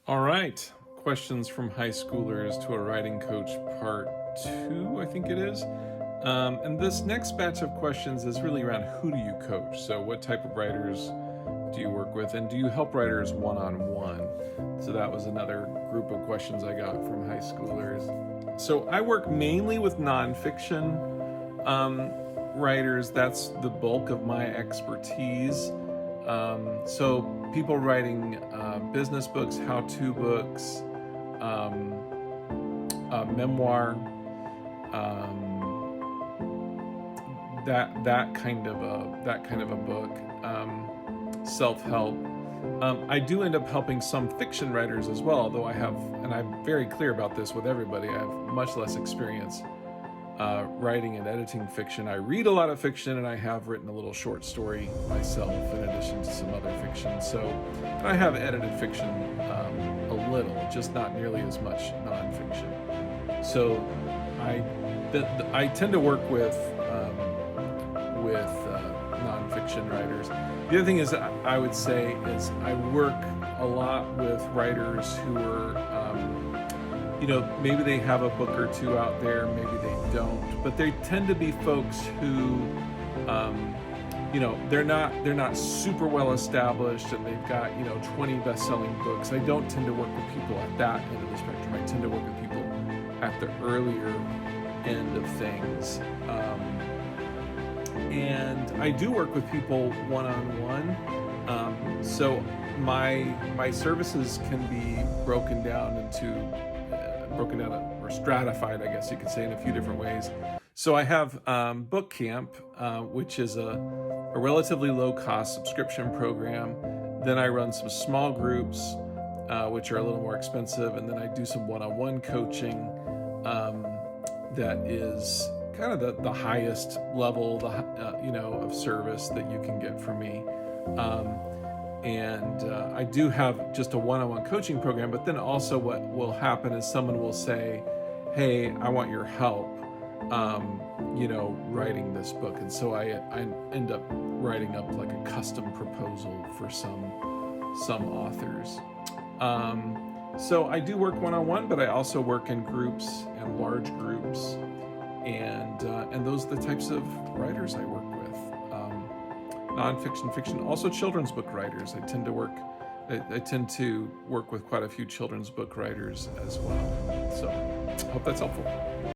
All right. Questions from high schoolers to a writing coach, part two, I think it is. And this next batch of questions is really around who do you coach? So, what type of writers do you work with? And do you help writers one on one? So, that was another group of questions I got from high schoolers. So, I work mainly with nonfiction writers. That's the bulk of my expertise. So people writing business books, how-to books, memoir, that kind of a book, self-help. I do end up helping some fiction writers as well, although and I'm very clear about this with everybody, I have much less experience writing and editing fiction. I read a lot of fiction, and I have written a little short story myself in addition to some other fiction. So, and I have edited fiction a little, just not nearly as much nonfiction. So, I tend to work with nonfiction writers. The other thing is, I would say, is I work a lot with writers who are maybe they have a book or two out there, maybe they don't, but they tend to be folks who, they're not super well established, and they've got 20 best-selling books. I don't tend to work with people at that end of the spectrum. I tend to work with people at the earlier end of things, and I do work with people one-on-one. So my services can be broken down or stratified, I guess you could say, in a few different ways. So I have Book Camp, which is a relatively low-cost subscription program. Then I run some small groups, which are a little more expensive, and then I do some one-on-one coaching that is kind of the highest level, of service that you can get from me. And I do have just a one-on-one coaching program, but then also what will happen is someone will say, hey, I want your help, writing this book. And so I end up writing up like a custom proposal for some authors. So I do work one-on-one, but I also work in groups and large groups. And those are the types of writers I work with. Nonfiction, fiction, also children's book writers. I tend to work with quite a few children's book writers as well. So, hope that's helpful.